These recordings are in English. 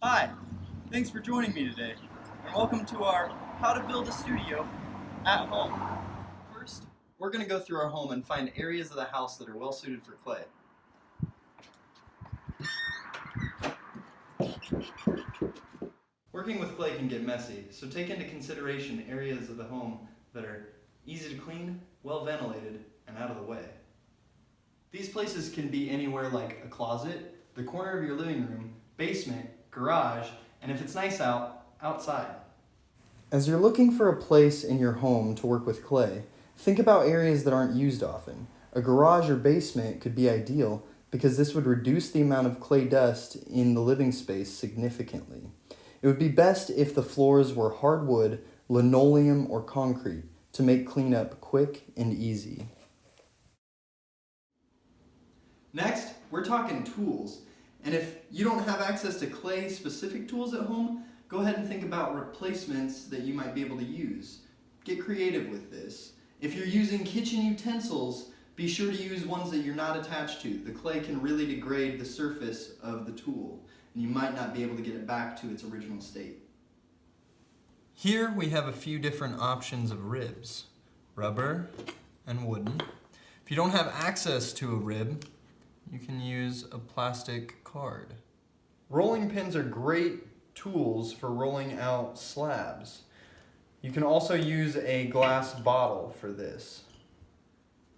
Hi, thanks for joining me today, and welcome to our How to Build a Studio at Home. First, we're going to go through our home and find areas of the house that are well suited for clay. Working with clay can get messy, so take into consideration areas of the home that are easy to clean, well ventilated, and out of the way. These places can be anywhere like a closet, the corner of your living room, basement, garage, and if it's nice out, outside. As you're looking for a place in your home to work with clay, think about areas that aren't used often. A garage or basement could be ideal because this would reduce the amount of clay dust in the living space significantly. It would be best if the floors were hardwood, linoleum, or concrete to make cleanup quick and easy. Next, we're talking tools. And if you don't have access to clay-specific tools at home, go ahead and think about replacements that you might be able to use. Get creative with this. If you're using kitchen utensils, be sure to use ones that you're not attached to. The clay can really degrade the surface of the tool, and you might not be able to get it back to its original state. Here we have a few different options of ribs, rubber and wooden. If you don't have access to a rib, you can use a plastic card. Rolling pins are great tools for rolling out slabs. You can also use a glass bottle for this.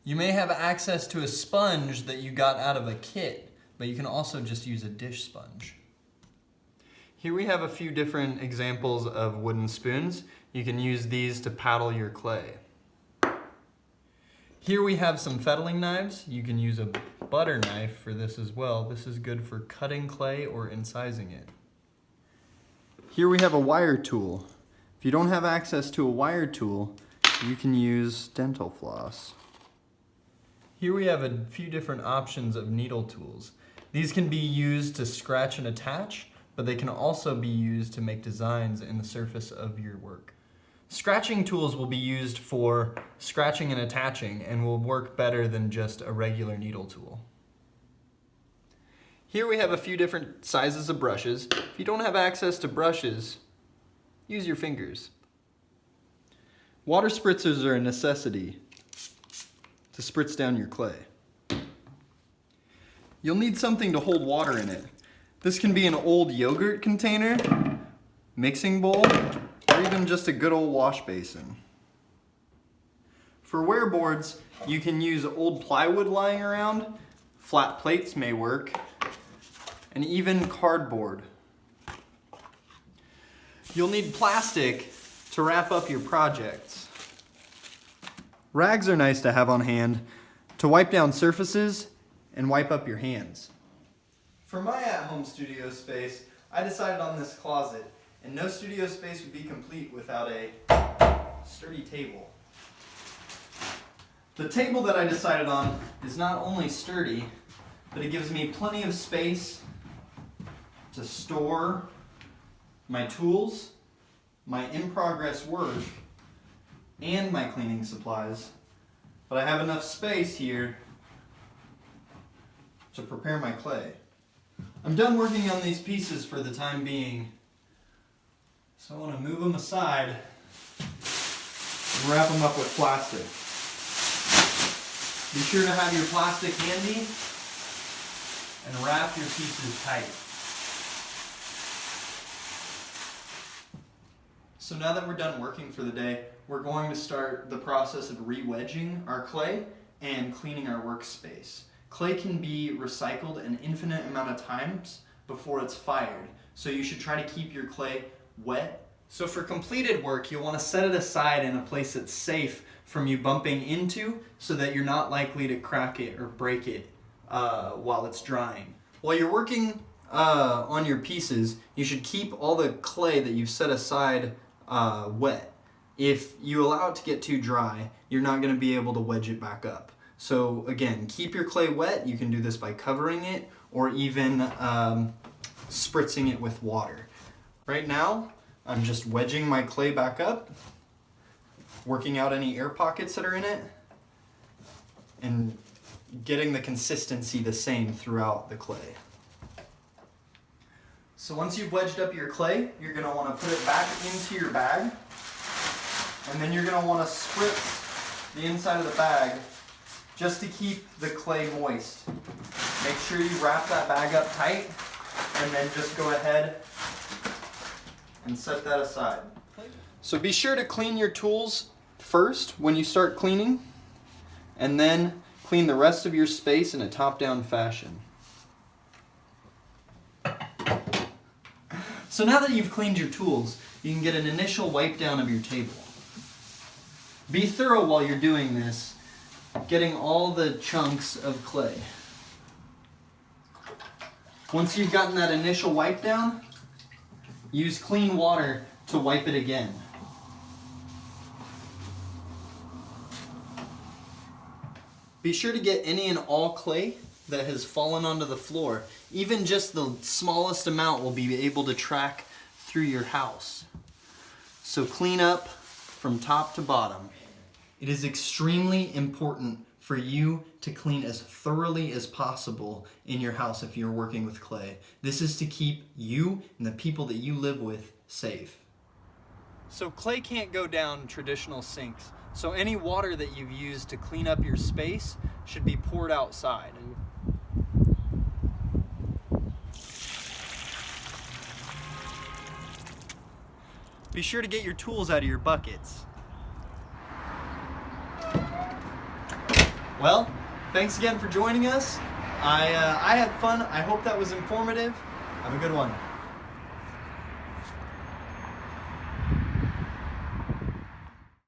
You may have access to a sponge that you got out of a kit, but you can also just use a dish sponge. Here we have a few different examples of wooden spoons. You can use these to paddle your clay. Here we have some fettling knives. You can use a butter knife for this as well. This is good for cutting clay or incising it. Here we have a wire tool. If you don't have access to a wire tool, you can use dental floss. Here we have a few different options of needle tools. These can be used to scratch and attach, but they can also be used to make designs in the surface of your work. Scratching tools will be used for scratching and attaching and will work better than just a regular needle tool. Here we have a few different sizes of brushes. If you don't have access to brushes, use your fingers. Water spritzers are a necessity to spritz down your clay. You'll need something to hold water in it. This can be an old yogurt container, mixing bowl, or even just a good old wash basin. For wear boards, you can use old plywood lying around, flat plates may work, and even cardboard. You'll need plastic to wrap up your projects. Rags are nice to have on hand to wipe down surfaces and wipe up your hands. For my at-home studio space, I decided on this closet, and no studio space would be complete without a sturdy table. The table that I decided on is not only sturdy, but it gives me plenty of space to store my tools, my in-progress work, and my cleaning supplies. But I have enough space here to prepare my clay. I'm done working on these pieces for the time being, so I want to move them aside and wrap them up with plastic. Be sure to have your plastic handy and wrap your pieces tight. So now that we're done working for the day, we're going to start the process of re-wedging our clay and cleaning our workspace. Clay can be recycled an infinite amount of times before it's fired, so you should try to keep your clay wet. So for completed work, you'll want to set it aside in a place that's safe from you bumping into so that you're not likely to crack it or break it while it's drying. While you're working on your pieces, you should keep all the clay that you've set aside wet. If you allow it to get too dry, you're not going to be able to wedge it back up. So again, keep your clay wet. You can do this by covering it or even spritzing it with water. Right now, I'm just wedging my clay back up, working out any air pockets that are in it, and getting the consistency the same throughout the clay. So once you've wedged up your clay, you're going to want to put it back into your bag. And then you're going to want to spritz the inside of the bag just to keep the clay moist. Make sure you wrap that bag up tight and then just go ahead and set that aside. So be sure to clean your tools first when you start cleaning, and then clean the rest of your space in a top-down fashion. So now that you've cleaned your tools, you can get an initial wipe down of your table. Be thorough while you're doing this, getting all the chunks of clay. Once you've gotten that initial wipe down, use clean water to wipe it again. Be sure to get any and all clay that has fallen onto the floor. Even just the smallest amount will be able to track through your house. So clean up from top to bottom. It is extremely important for you to clean as thoroughly as possible in your house if you're working with clay. This is to keep you and the people that you live with safe. So clay can't go down traditional sinks. So any water that you've used to clean up your space should be poured outside. Be sure to get your tools out of your buckets. Well, thanks again for joining us. I had fun. I hope that was informative. Have a good one.